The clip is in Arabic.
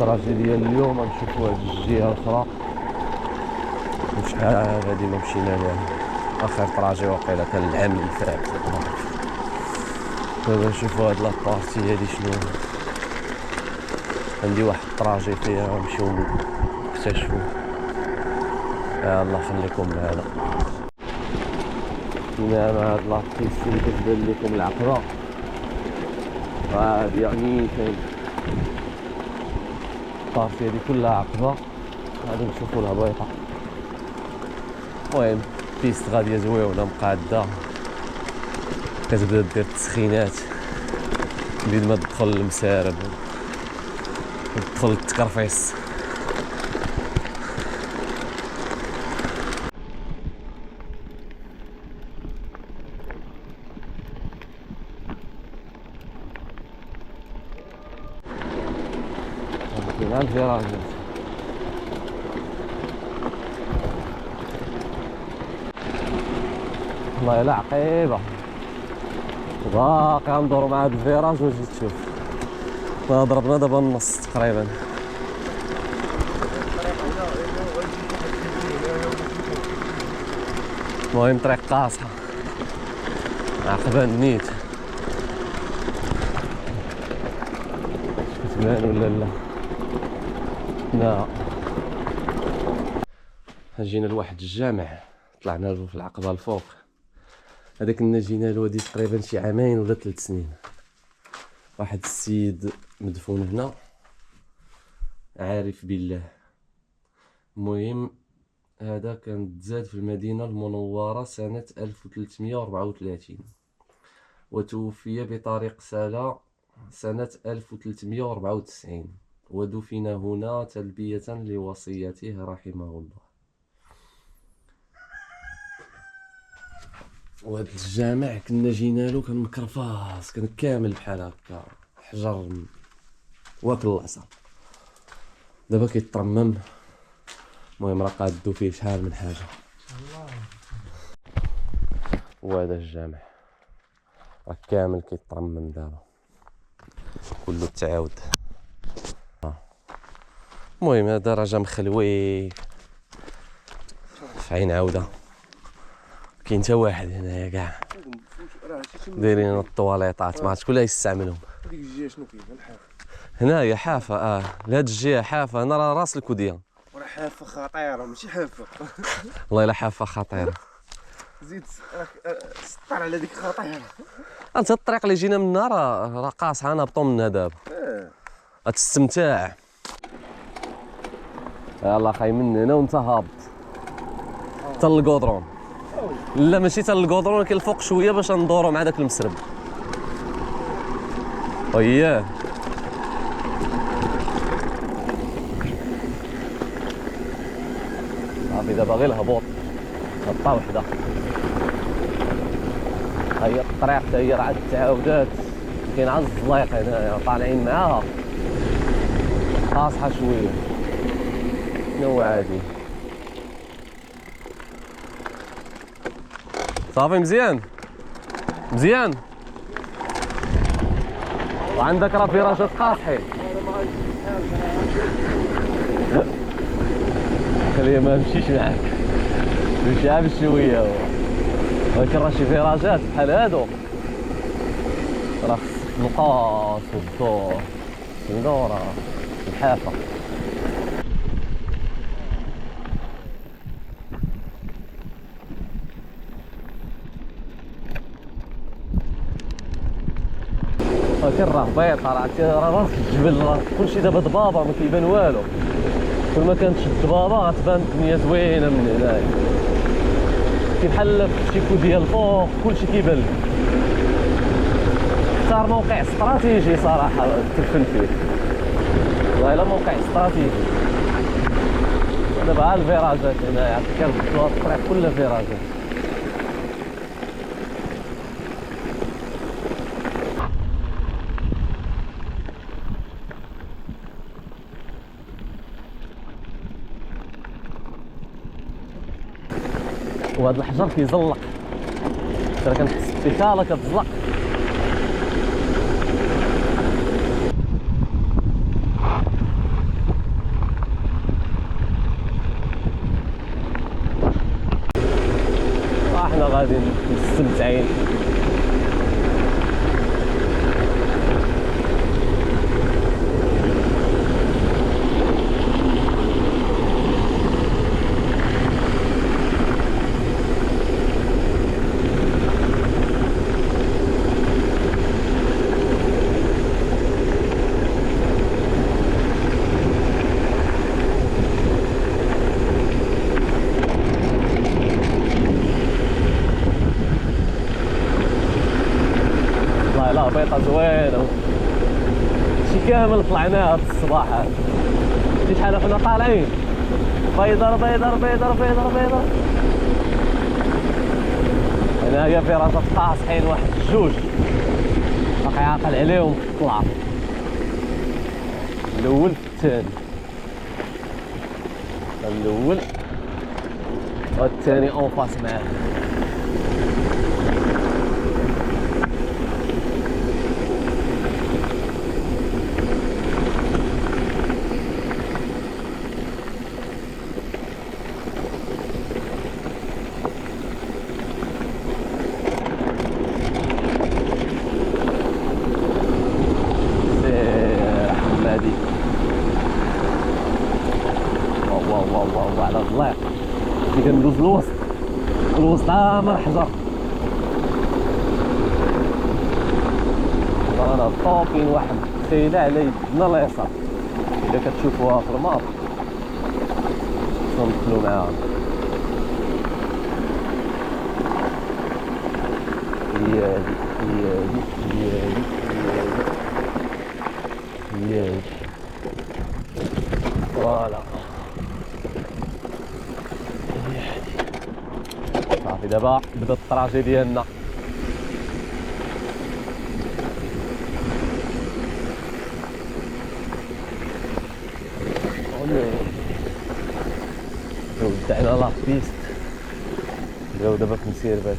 التراجي ديال اليوم غنشوفوا هاد الجهه الاخرى وشحال هادي ما مشينا لها. اخر تراجي واقيلا كان العام اللي فات. دابا نشوفوا هاد لابارتي هادي شنو. عندي واحد التراجي فيها نمشيو نكتشفوا. يلا خليكم معنا. هنا مع هاد لابيست اللي كتبان لكم العقبه هادي يعني كاين البارتي هادي كلها عقبه. غادي نشوفوا الهبيطه. المهم بيست غاديه زويونه مقاده كتبدا دير التسخينات بديت ما تدخل المسارب تدخل التكرفيس. كاين الفراجات والله الا عقيبه. باقي غندورو مع هاد الفيراج وجيت تشوف ضربنا دابا النص تقريبا. المهم طريق قاصحه عقبه نيت. كتبان ولا لا؟ لا. جينا لواحد الجامع طلعنا له في العقبه الفوق. هذاك كنا جينا له هادي تقريبا شي عامين ولا 3 سنين. واحد السيد مدفون هنا عارف بالله. المهم هذا كان تزاد في المدينة المنورة سنة 1334 وتوفي بطريق سلا سنة 1394 ودفن هنا تلبية لوصيته رحمه الله. وهاد الجامع كنا جينا له كان مكرفاص كان كامل بحال هكا حجر واكل العصا. دابا كيترمم. المهم راه قادو فيه شحال من حاجه. وهذا الجامع راه كامل كيترمم دابا كله تعاود. المهم هذا راه جا مخلوي في عين عوده. كاين حتى واحد هنايا كاع دايرين الطواليطات ما عرفت شكون اللي يستعملهم. هذيك الجهه شنو كاين الحافه هنايا حافه لهاد الجهه حافه. انا راه راس الكوديان وراه حافه خطيره ماشي حافه. والله الا حافه خطيره. زيد سطر على ديك خطيره. انت الطريق اللي جينا منها راه قاصحه نهبطوا منها دابا. غتستمتع. يلا خاي من هنا وانت هابط حتى للكودرون. لا ماشي حتى للكودرون كاين الفوق شويه باش ندورو مع داك المسرب. اييه صافي دابا غير الهبوط هبطه وحده. هي الطريق حتى هي راه عاد تعاودات. كاين عاد الزلايق هنايا طالعين معاها قاصحه شويه. شنو عادي صافي مزيان مزيان. وعندك راه فيراجات قاصحين. خليه ما نمشيش معاك نمشي عا بشويه. ولكن راه شي فيراجات بحال هادو راه خصك القاص والدور ندور الحافه. ولكن راه بيطه راه راس الجبل راه كلشي دابا ضبابه ما كيبان والو. كل ما كانت الضبابه غتبان الدنيا زوينه من هنايا. كي بحال في شي كوديه الفوق كلشي كيبان لك. اختار موقع استراتيجي صراحه تدفن فيه. والله الا موقع استراتيجي. دابا ها الفيراجات هنايا كنبدلوا هاد الطريق كلها فيراجات. وهذا الحجر كيزلق. راه كنحس بكاله كتزلق. كامل طلعناها هاد الصباح هذا. شتي شحال حنا طالعين بيضر بيضر بيضر بيضر بيضر. هنايا في راسة طاصحين واحد الجوج باقي عاقل عليهم في الطلعة، الأول في الثاني، الأول والثاني اون فاس معاه. حمادي واو واو واو على الضليق. كي كندوز الوسط عامر حجر. انا الطوكين واحد سيلة على يدنا اليسار، الا كتشوفوها في الماط ندخلو معاهم. هي هادي هي هادي هي هادي هي هادي فوالا. صافي دابا بدا الطراجي ديالنا. ودعنا لا بيست، بقاو دابا في مسيربات.